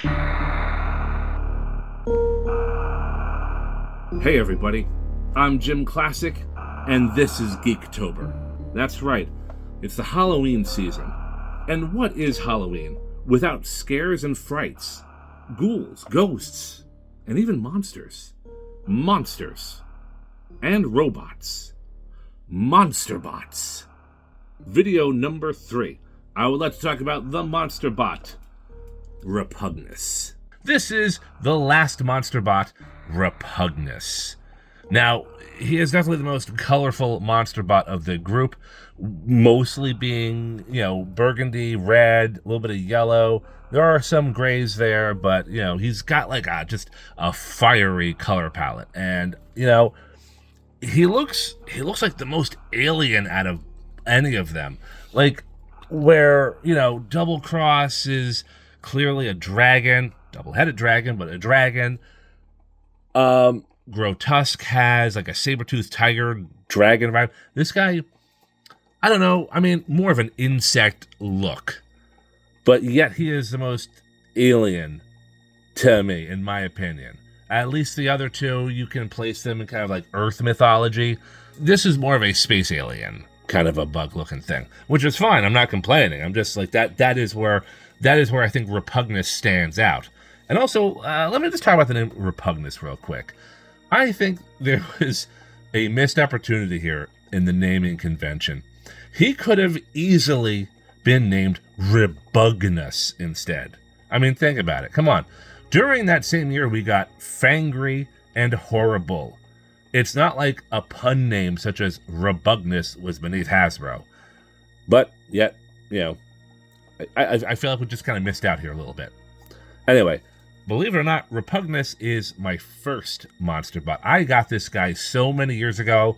Hey everybody, I'm JimClassic, and this is Geektober. That's right, it's the Halloween season. And what is Halloween without scares and frights? Ghouls, ghosts, and even monsters. Monsters. And robots. Monsterbots. Video number 3. I would like to talk about the Monsterbot, Repugnus. This is the last Monsterbot, Repugnus. Now, he is definitely the most colorful Monsterbot of the group, mostly being, burgundy, red, a little bit of yellow. There are some grays there, but, he's got like just a fiery color palette. And, he looks like the most alien out of any of them. Like, where, Double Cross is clearly a dragon, double-headed dragon, but a dragon. Grotesque has like a saber-toothed tiger dragon vibe. This guy, I don't know, more of an insect look. But yet he is the most alien to me, in my opinion. At least the other two, you can place them in kind of like Earth mythology. This is more of a space alien kind of a bug-looking thing, which is fine. I'm not complaining. I'm just like that is where I think Repugnus stands out. And also, let me just talk about the name Repugnus real quick. I think there was a missed opportunity here in the naming convention. He could have easily been named Repugnus instead. Think about it. Come on. During that same year, we got Fangry and Horrible. It's not like a pun name such as Repugnus was beneath Hasbro. But yet, I feel like we just kind of missed out here a little bit. Anyway, believe it or not, Repugnus is my first Monsterbot. I got this guy so many years ago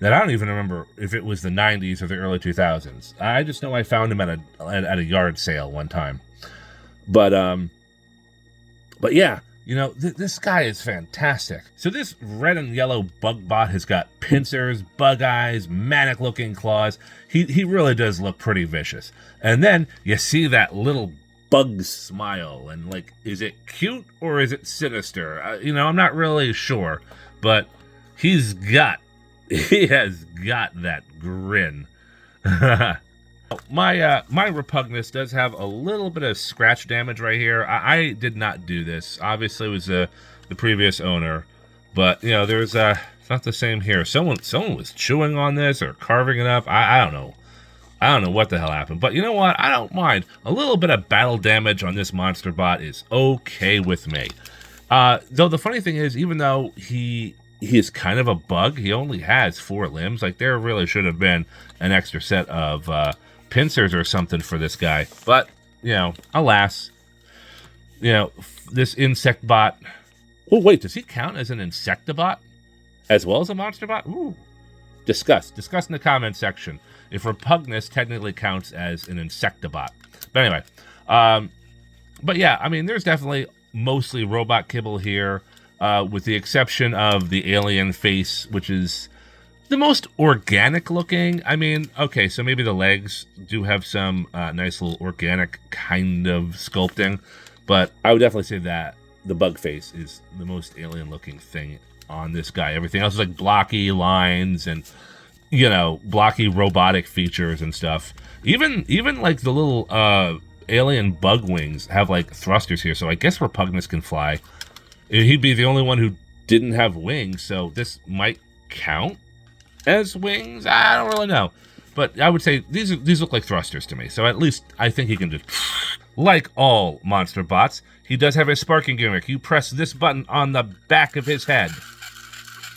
that I don't even remember if it was the 90s or the early 2000s. I just know I found him at a yard sale one time. But yeah, this guy is fantastic. So this red and yellow bug bot has got pincers, bug eyes, manic-looking claws. He really does look pretty vicious. And then you see that little bug smile, and like, is it cute or is it sinister? I'm not really sure, but he has got that grin. My Repugnus does have a little bit of scratch damage right here. I did not do this. Obviously, it was the previous owner, but there's it's not the same here. Someone was chewing on this or carving it up. I don't know. I don't know what the hell happened, but you know what? I don't mind. A little bit of battle damage on this Monsterbot is okay with me. Though the funny thing is, even though he is kind of a bug, he only has 4 limbs. Like, there really should have been an extra set of pincers or something for this guy. But, alas, this insect bot. Oh, wait, does he count as an insectobot as well as a Monsterbot? Ooh. Discuss in the comment section if Repugnus technically counts as an insectobot. But anyway, but yeah, there's definitely mostly robot kibble here, with the exception of the alien face, which is the most organic looking. Okay, so maybe the legs do have some nice little organic kind of sculpting, but I would definitely say that the bug face is the most alien looking thing on this guy. Everything else is like blocky lines and blocky robotic features and stuff. Even like the little alien bug wings have like thrusters here, so I guess Repugnus can fly. He'd be the only one who didn't have wings, so this might count as wings. I don't really know, but I would say these look like thrusters to me, so at least I think he can just like all Monsterbots. He does have a sparking gimmick. You press this button on the back of his head.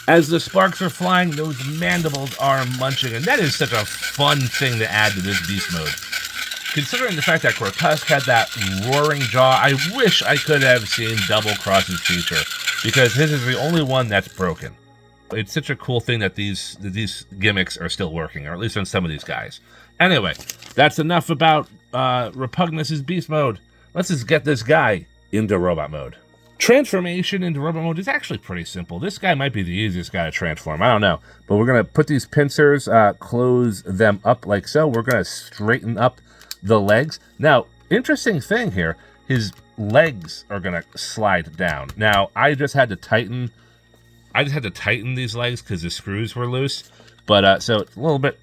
As the sparks are flying, those mandibles are munching, and that is such a fun thing to add to this beast mode. Considering the fact that Grotesque had that roaring jaw, I wish I could have seen Double Cross's feature, because his is the only one that's broken. It's such a cool thing that these gimmicks are still working, or at least on some of these guys. Anyway, that's enough about Repugnus's beast mode. Let's just get this guy into robot mode. Transformation into robot mode is actually pretty simple. This guy might be the easiest guy to transform. I don't know. But we're going to put these pincers, close them up like so. We're going to straighten up the legs. Now, interesting thing here. his legs are gonna slide down. Now, I just had to tighten these legs because the screws were loose. But so it's a little bit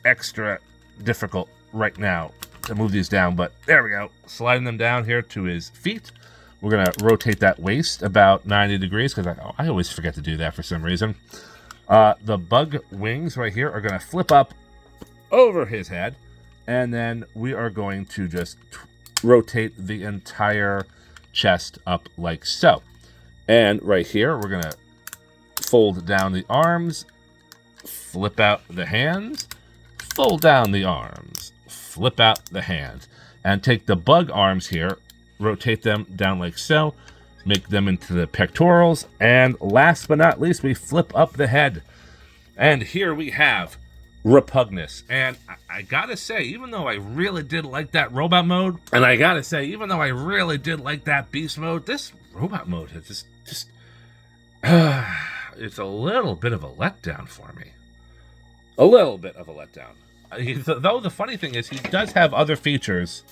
extra difficult right now to move these down. But there we go, sliding them down here to his feet. We're gonna rotate that waist about 90 degrees because I always forget to do that for some reason. The bug wings right here are gonna flip up over his head, and then we are going to just rotate the entire chest up like so. And right here, we're gonna fold down the arms, flip out the hands, fold down the arms, flip out the hands, and take the bug arms here, rotate them down like so, make them into the pectorals, and last but not least, we flip up the head. And here we have Repugnus. And I gotta say, even though I really did like that robot mode, and I gotta say, even though I really did like that beast mode, this robot mode has just it's a little bit of a letdown for me. A little bit of a letdown. Though the funny thing is, he does have other features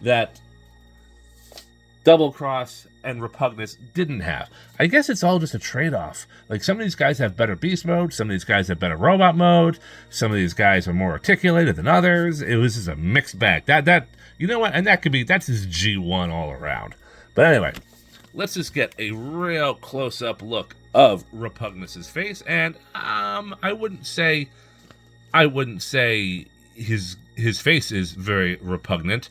that Double Cross and Repugnus didn't have. I guess it's all just a trade-off. Like, some of these guys have better beast mode, some of these guys have better robot mode, some of these guys are more articulated than others. It was just a mixed bag. That you know what? And that's his G1 all around. But anyway, let's just get a real close-up look of Repugnus's face. And I wouldn't say his face is very repugnant.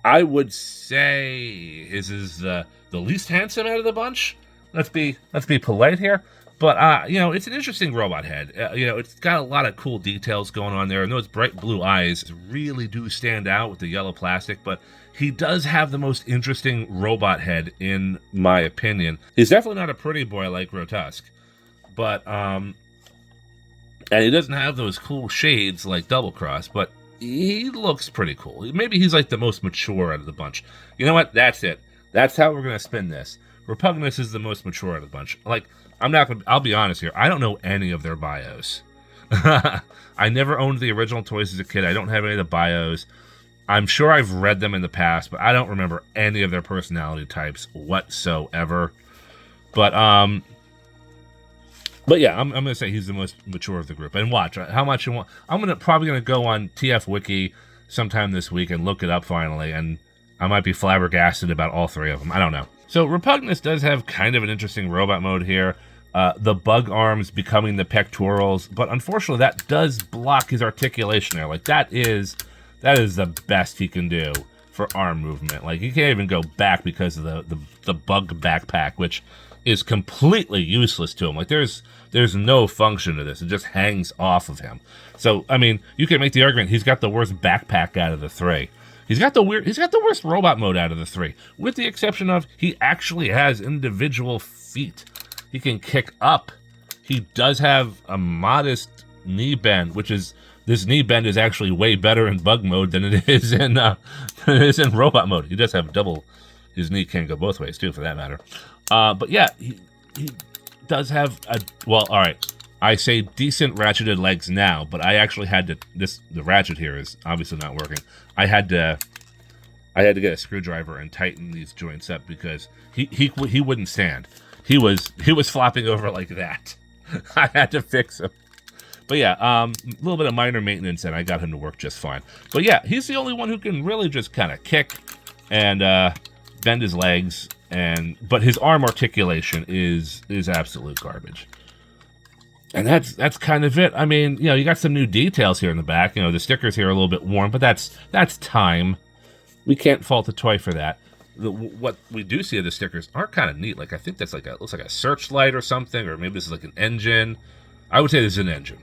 I would say his is the least handsome out of the bunch. Let's be polite here. But you know, it's an interesting robot head. You know, it's got a lot of cool details going on there, and those bright blue eyes really do stand out with the yellow plastic. But he does have the most interesting robot head, in my opinion. He's definitely not a pretty boy like Grotesque, but and he doesn't have those cool shades like Double Cross, but he looks pretty cool. Maybe he's like the most mature out of the bunch. You know what? That's it. That's how we're going to spin this. Repugnus is the most mature out of the bunch. Like, I'll be honest here. I don't know any of their bios. I never owned the original toys as a kid. I don't have any of the bios. I'm sure I've read them in the past, but I don't remember any of their personality types whatsoever. But yeah, I'm going to say he's the most mature of the group. And watch how much you want. I'm probably going to go on TF Wiki sometime this week and look it up finally, and I might be flabbergasted about all three of them. I don't know. So Repugnus does have kind of an interesting robot mode here. The bug arms becoming the pectorals, but unfortunately that does block his articulation there. Like, that is the best he can do for arm movement. Like, he can't even go back because of the bug backpack, which is completely useless to him. Like, there's no function to this. It just hangs off of him. So, I mean, you can make the argument he's got the worst backpack out of the three. He's got the worst robot mode out of the three, with the exception of he actually has individual feet. He can kick up. He does have a modest knee bend, which is, this knee bend is actually way better in bug mode than it is in robot mode. He does have double. His knee can go both ways too, for that matter. But yeah, he does have a, well, all right, I say decent ratcheted legs now, but I actually had to, the ratchet here is obviously not working. I had to get a screwdriver and tighten these joints up because he wouldn't stand. He was flopping over like that. I had to fix him. But yeah, a little bit of minor maintenance, and I got him to work just fine. But yeah, he's the only one who can really just kind of kick and bend his legs, but his arm articulation is absolute garbage. And that's kind of it. I mean, you know, you got some new details here in the back. You know, the stickers here are a little bit worn, but that's time. We can't fault the toy for that. What we do see of the stickers are kind of neat. Like, I think that's like looks like a searchlight or something, or maybe this is like an engine. I would say this is an engine.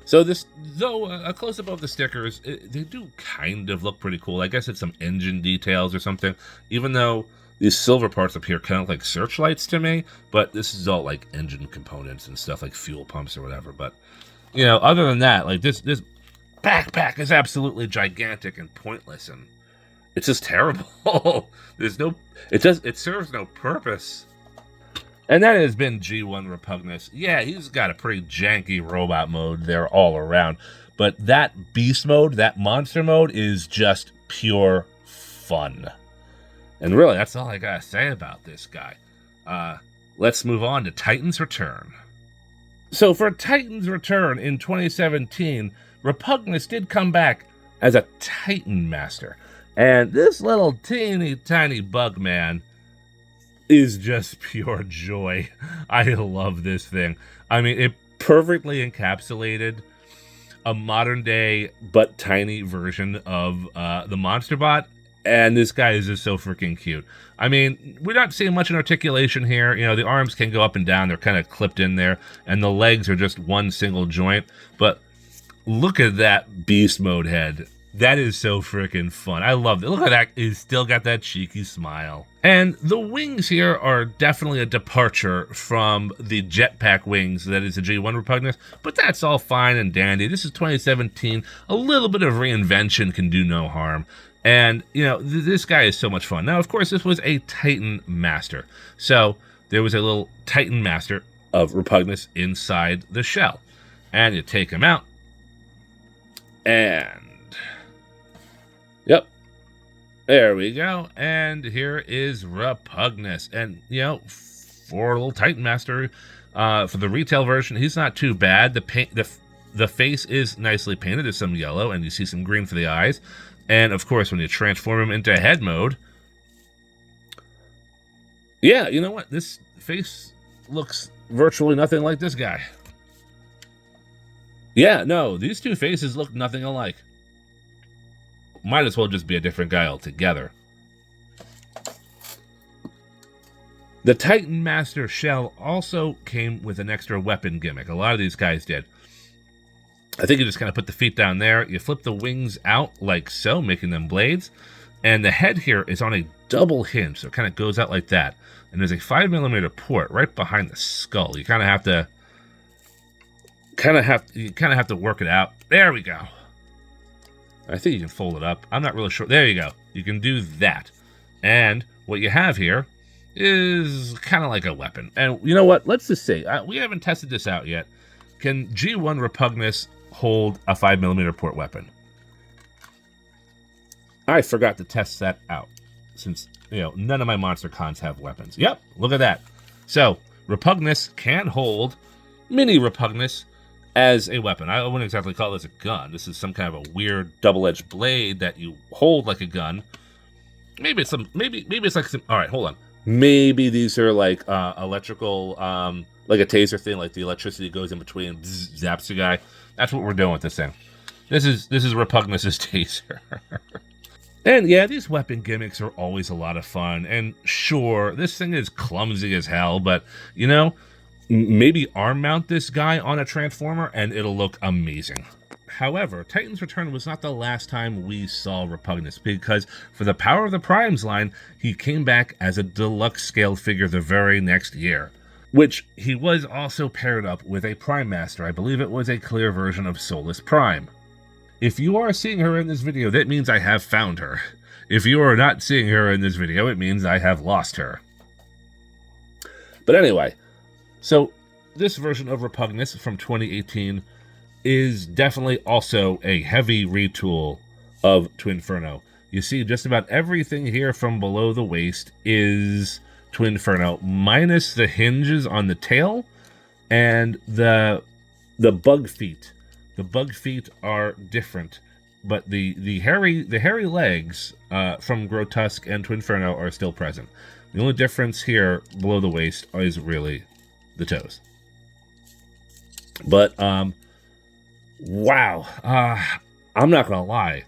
So this, though a close-up of the stickers, they do kind of look pretty cool. I guess it's some engine details or something, even though these silver parts up here kind of like searchlights to me, but this is all like engine components and stuff like fuel pumps or whatever. But, you know, other than that, like this backpack is absolutely gigantic and pointless, and it's just terrible. It serves no purpose. And that has been G1 Repugnus. Yeah, he's got a pretty janky robot mode there all around. But that beast mode, that monster mode, is just pure fun. And really, that's all I gotta say about this guy. Let's move on to Titan's Return. So for Titan's Return in 2017, Repugnus did come back as a Titan Master. And this little teeny tiny bug man is just pure joy. I love this thing. I mean, it perfectly encapsulated a modern day but tiny version of the Monstebot. And this guy is just so freaking cute. I mean, we're not seeing much in articulation here. You know, the arms can go up and down. They're kind of clipped in there. And the legs are just one single joint. But look at that beast mode head. That is so freaking fun. I love it. Look at that. He's still got that cheeky smile. And the wings here are definitely a departure from the jetpack wings that is the G1 Repugnus. But that's all fine and dandy. This is 2017. A little bit of reinvention can do no harm. And, you know, this guy is so much fun. Now, of course, this was a Titan Master. So there was a little Titan Master of Repugnus inside the shell. And you take him out. And yep, there we go. And here is Repugnus. And, you know, for a little Titan Master, for the retail version, he's not too bad. The face is nicely painted. There's some yellow, and you see some green for the eyes. And, of course, when you transform him into head mode, yeah, you know what? This face looks virtually nothing like this guy. Yeah, no, these two faces look nothing alike. Might as well just be a different guy altogether. The Titan Master shell also came with an extra weapon gimmick. A lot of these guys did. I think you just kind of put the feet down there. You flip the wings out like so, making them blades. And the head here is on a double hinge, so it kind of goes out like that. And there's a 5mm port right behind the skull. You kind of have to work it out. There we go. I think you can fold it up. I'm not really sure. There you go. You can do that. And what you have here is kind of like a weapon. And you know what? Let's just say, we haven't tested this out yet. Can G1 Repugnus hold a 5mm port weapon? I forgot to test that out since, you know, none of my monster cons have weapons. Yep, look at that. So, Repugnus can hold Mini Repugnus as a weapon. I wouldn't exactly call this a gun. This is some kind of a weird double-edged blade that you hold like a gun. Maybe it's some, maybe it's like some, all right, hold on. Maybe these are like electrical, like a taser thing, like the electricity goes in between and zaps the guy. That's what we're doing with this thing. This is Repugnus's taser. And yeah, these weapon gimmicks are always a lot of fun. And sure, this thing is clumsy as hell, but you know, maybe arm mount this guy on a transformer and it'll look amazing. However, Titan's Return was not the last time we saw Repugnus, because for the Power of the Primes line, he came back as a deluxe scale figure the very next year, which he was also paired up with a Prime Master. I believe it was a clear version of Solus Prime. If you are seeing her in this video, that means I have found her. If you are not seeing her in this video, it means I have lost her. But anyway, so this version of Repugnus from 2018 is definitely also a heavy retool of Twinferno. You see, just about everything here from below the waist is Twinferno, minus the hinges on the tail and the bug feet. The bug feet are different, but the hairy legs from Grotesque and Twinferno are still present. The only difference here below the waist is really the toes. But wow, I'm not gonna lie.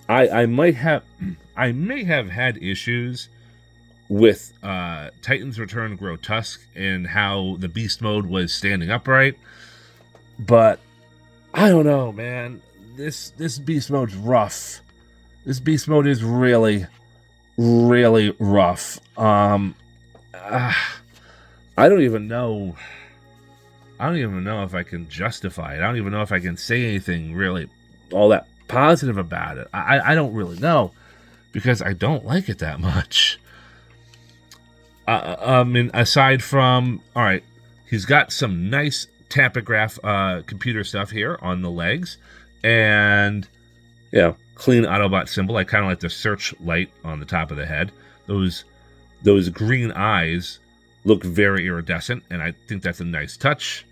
I may have had issues with Titan's Return Grotesque and how the beast mode was standing upright, but I don't know, man. This beast mode's rough. This beast mode is really, really rough. I don't even know. I don't even know if I can justify it. I don't even know if I can say anything really all that positive about it. I don't really know, because I don't like it that much. I mean, aside from, all right, he's got some nice tampograph computer stuff here on the legs, and you know, clean Autobot symbol. I kind of like the search light on the top of the head. Those green eyes look very iridescent, and I think that's a nice touch.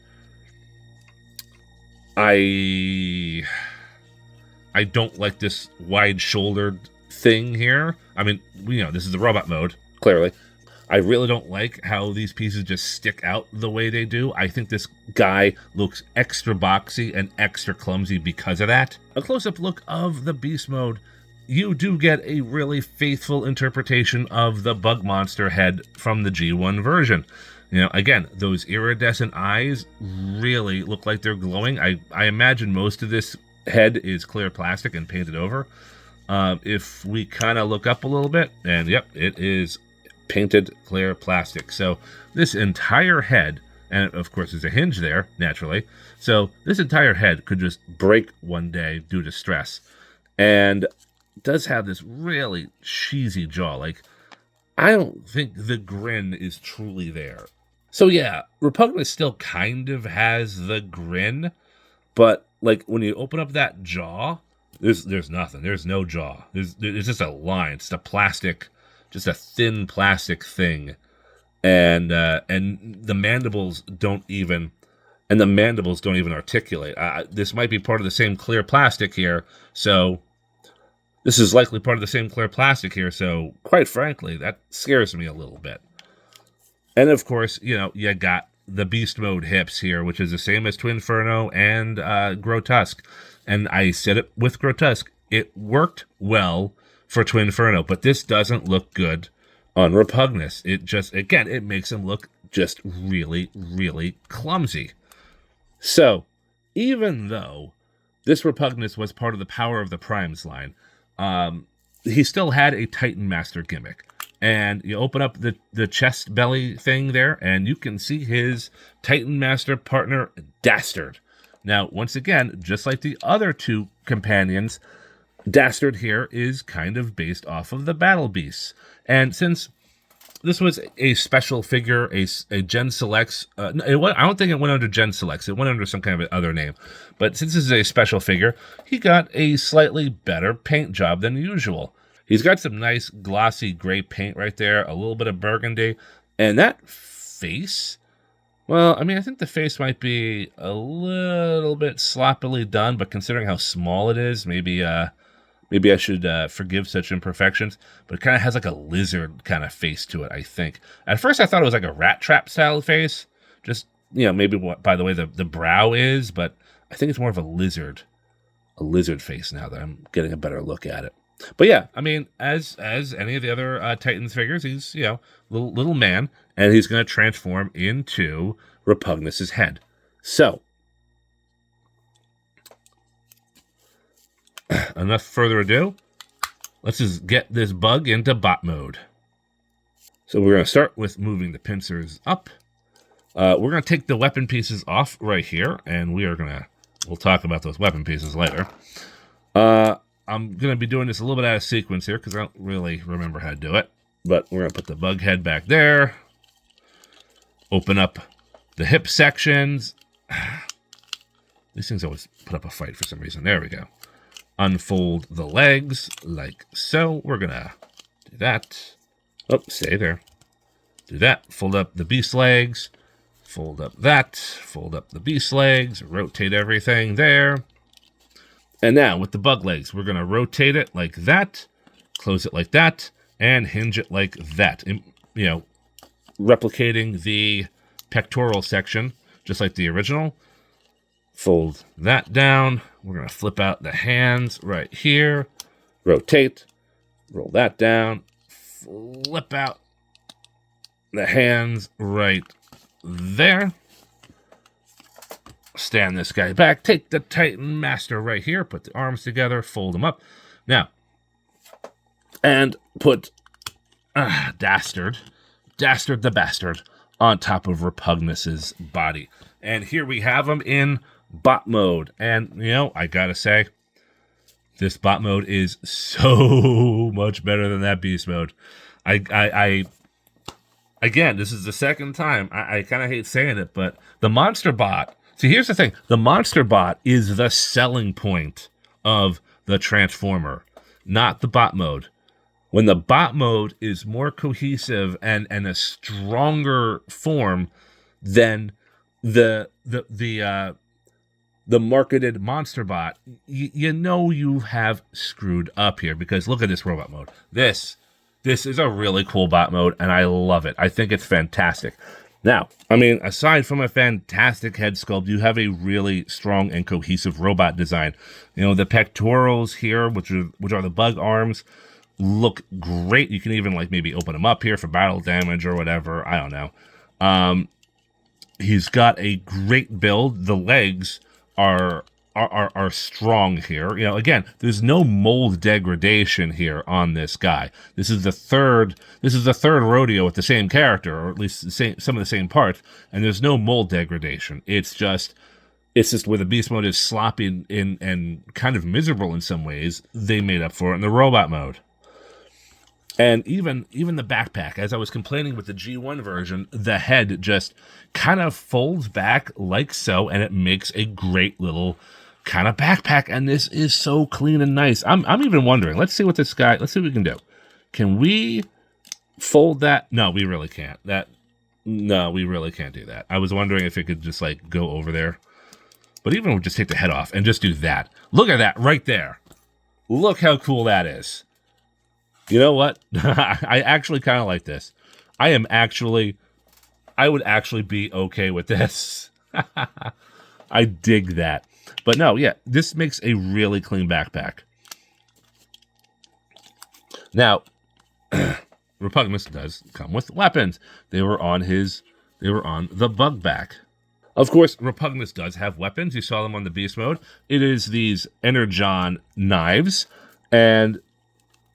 I don't like this wide-shouldered thing here. I mean, this is the robot mode, clearly. I really don't like how these pieces just stick out the way they do. I think this guy looks extra boxy and extra clumsy because of that. A close-up look of the beast mode, you do get a really faithful interpretation of the bug monster head from the G1 version. Again, those iridescent eyes really look like they're glowing. I imagine most of this head is clear plastic and painted over. If we kind of look up a little bit, and yep, it is painted clear plastic. So this entire head, and of course there's a hinge there, naturally, so this entire head could just break one day due to stress. And it does have this really cheesy jaw. Like, I don't think the grin is truly there. So yeah, Repugnus still kind of has the grin, but like when you open up that jaw, there's nothing. There's no jaw. It's just a line. It's just a thin plastic thing, and the mandibles don't even articulate. This might be part of the same clear plastic here, so this is likely part of the same clear plastic here. So quite frankly, that scares me a little bit. And of course, you got the beast mode hips here, which is the same as Twinferno and Grotesque. And I said it with Grotesque, it worked well for Twinferno, but this doesn't look good on Repugnus. It just, again, it makes him look just really, really clumsy. So, even though this Repugnus was part of the Power of the Primes line, he still had a Titan Master gimmick. And you open up the chest belly thing there, and you can see his Titan Master partner, Dastard. Now, once again, just like the other two companions, Dastard here is kind of based off of the Battle Beasts. And since this was a special figure, a Gen Selects, I don't think it went under Gen Selects. It went under some kind of other name. But since this is a special figure, he got a slightly better paint job than usual. He's got some nice glossy gray paint right there, a little bit of burgundy. And that face, well, I mean, I think the face might be a little bit sloppily done, but considering how small it is, maybe I should forgive such imperfections. But it kind of has like a lizard kind of face to it, I think. At first, I thought it was like a rat trap style face. Just, maybe by the way the brow is, but I think it's more of a lizard face now that I'm getting a better look at it. But yeah, I mean, as any of the other Titans figures, he's, little man, and he's going to transform into Repugnus's head. So, enough further ado, let's just get this bug into bot mode. So we're going to start with moving the pincers up. We're going to take the weapon pieces off right here, and we'll talk about those weapon pieces later. I'm going to be doing this a little bit out of sequence here because I don't really remember how to do it. But we're going to put the bug head back there. Open up the hip sections. These things always put up a fight for some reason. There we go. Unfold the legs like so. We're going to do that. Oh, stay there. Do that. Fold up the beast legs. Fold up that. Fold up the beast legs. Rotate everything there. And now, with the bug legs, we're going to rotate it like that, close it like that, and hinge it like that. And, replicating the pectoral section, just like the original. Fold that down. We're going to flip out the hands right here. Rotate. Roll that down. Flip out the hands right there. Stand this guy back. Take the Titan Master right here. Put the arms together. Fold them up. Now, and put Dastard the Bastard on top of Repugnus's body. And here we have him in bot mode. And, I gotta say, this bot mode is so much better than that beast mode. Again, this is the second time. I kind of hate saying it, but the Monstebot. See, here's the thing. The Monstebot is the selling point of the Transformer. not the bot mode. When the bot mode is more cohesive and a stronger form than the marketed Monstebot, you know you have screwed up here, because look at this robot mode. This is a really cool bot mode, and I love it. I think it's fantastic. Now, I mean, aside from a fantastic head sculpt, you have a really strong and cohesive robot design. You know, the pectorals here, which are the bug arms, look great. You can even like maybe open them up here for battle damage or whatever. I don't know. He's got a great build. The legs are strong here. You know, again, there's no mold degradation here on this guy. This is the third rodeo with the same character, or at least some of the same parts, and there's no mold degradation. It's just where the beast mode is sloppy and kind of miserable in some ways, they made up for it in the robot mode. And even the backpack, as I was complaining with the G1 version, the head just kind of folds back like so, and it makes a great little kind of backpack. And this is so clean and nice. I'm even wondering, let's see what we can do. Can we fold that? No, we really can't. No, we really can't do that. I was wondering if it could just like go over there. But even if we just take the head off and just do that. Look at that right there. Look how cool that is. You know what? I actually kind of like this. I would actually be okay with this. I dig that. But no, yeah, this makes a really clean backpack. Now, Repugnus does come with weapons. They were on the bug back. Of course, Repugnus does have weapons. You saw them on the beast mode. It is these Energon knives, and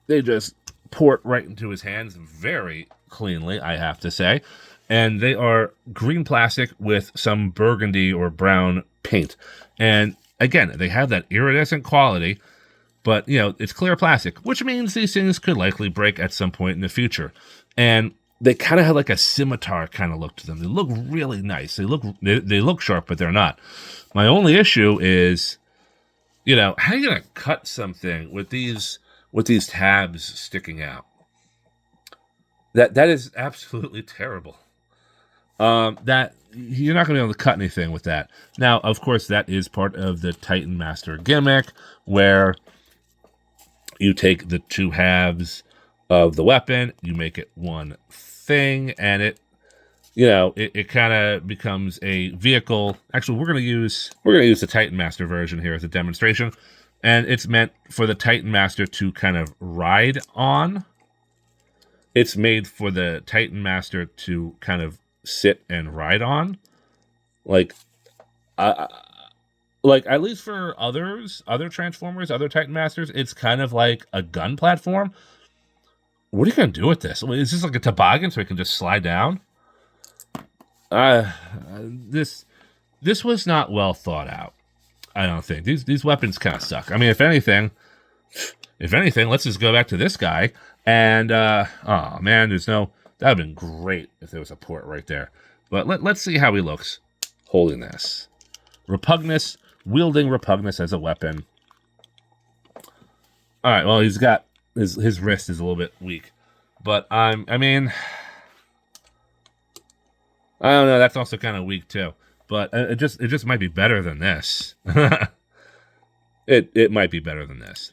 they just port right into his hands very cleanly, I have to say. And they are green plastic with some burgundy or brown paint. And again, they have that iridescent quality, but you know, it's clear plastic, which means these things could likely break at some point in the future. And they kind of have like a scimitar kind of look to them. They look really nice. They look sharp, but they're not. My only issue is, you know, how are you gonna cut something with these tabs sticking out? That is absolutely terrible. That you're not going to be able to cut anything with that. Now, of course, that is part of the Titan Master gimmick, where you take the two halves of the weapon, you make it one thing, and it kind of becomes a vehicle. Actually, we're going to use the Titan Master version here as a demonstration. And it's meant for the Titan Master to kind of ride on. It's made for the Titan Master to kind of sit and ride on. Like at least for other Transformers, other Titan Masters, it's kind of like a gun platform. What are you going to do with this? Is this like a toboggan so it can just slide down? This was not well thought out. I don't think. These weapons kind of suck. I mean, if anything, let's just go back to this guy. And, oh, man, that would have been great if there was a port right there. But let's see how he looks holding this. Repugnus, wielding Repugnus as a weapon. All right, well, he's got, his wrist is a little bit weak. But, I mean, I don't know, that's also kind of weak, too. But it just might be better than this. It might be better than this.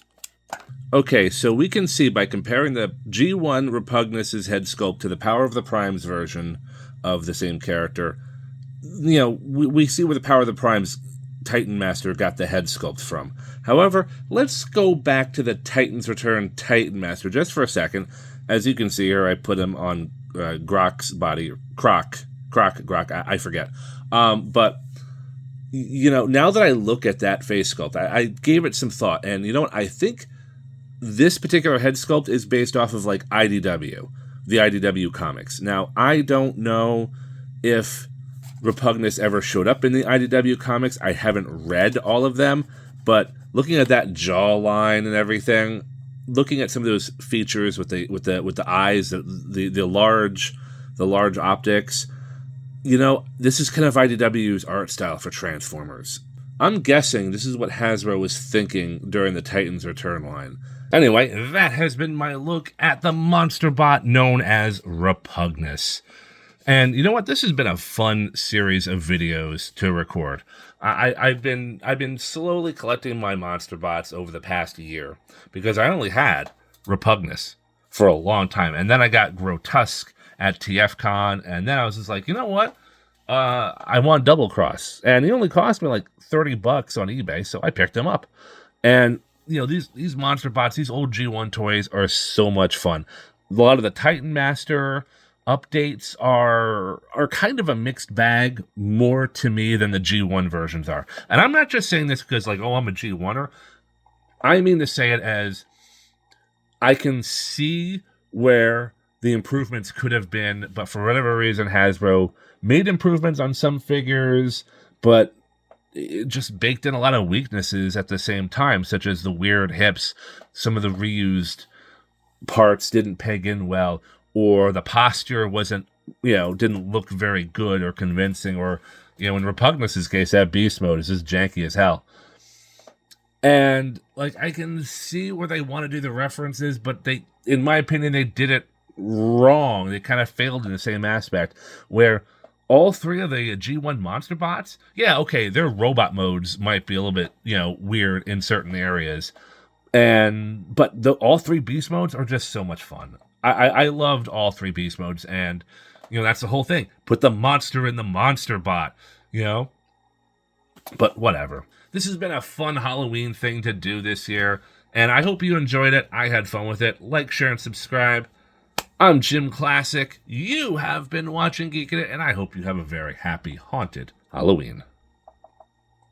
Okay, so we can see by comparing the G1 Repugnus's head sculpt to the Power of the Primes version of the same character, you know, we see where the Power of the Primes Titan Master got the head sculpt from. However, let's go back to the Titans Return Titan Master just for a second. As you can see here, I put him on Grok's body. Grok, I forget. But, you know, now that I look at that face sculpt, I gave it some thought. And you know what? I think this particular head sculpt is based off of, like, IDW, the IDW comics. Now, I don't know if Repugnus ever showed up in the IDW comics. I haven't read all of them. But looking at that jawline and everything, looking at some of those features with the eyes, the large optics, you know, this is kind of IDW's art style for Transformers. I'm guessing this is what Hasbro was thinking during the Titans Return line. Anyway, that has been my look at the monster bot known as Repugnus. And you know what? This has been a fun series of videos to record. I've been slowly collecting my monster bots over the past year because I only had Repugnus for a long time, and then I got Grotesque at TFCon, and then I was just like, you know what? I want Double Cross, and he only cost me like $30 on eBay, so I picked him up. And you know, these monster bots, these old G1 toys are so much fun. A lot of the Titan Master updates are kind of a mixed bag, more to me than the G1 versions are. And I'm not just saying this because, like, oh, I'm a G1er. I mean to say it as I can see where the improvements could have been, but for whatever reason, Hasbro made improvements on some figures, but it just baked in a lot of weaknesses at the same time, such as the weird hips. Some of the reused parts didn't peg in well, or the posture wasn't, didn't look very good or convincing, or, in Repugnus's case, that beast mode is just janky as hell. And, like, I can see where they want to do the references, but they, in my opinion, they did it wrong. They kind of failed in the same aspect, where all three of the G1 monster bots, yeah, okay, their robot modes might be a little bit, weird in certain areas. But all three beast modes are just so much fun. I loved all three beast modes, and, that's the whole thing. Put the monster in the monster bot, But whatever. This has been a fun Halloween thing to do this year, and I hope you enjoyed it. I had fun with it. Like, share, and subscribe. I'm JimClassic. You have been watching Geekin, and I hope you have a very happy, haunted Halloween.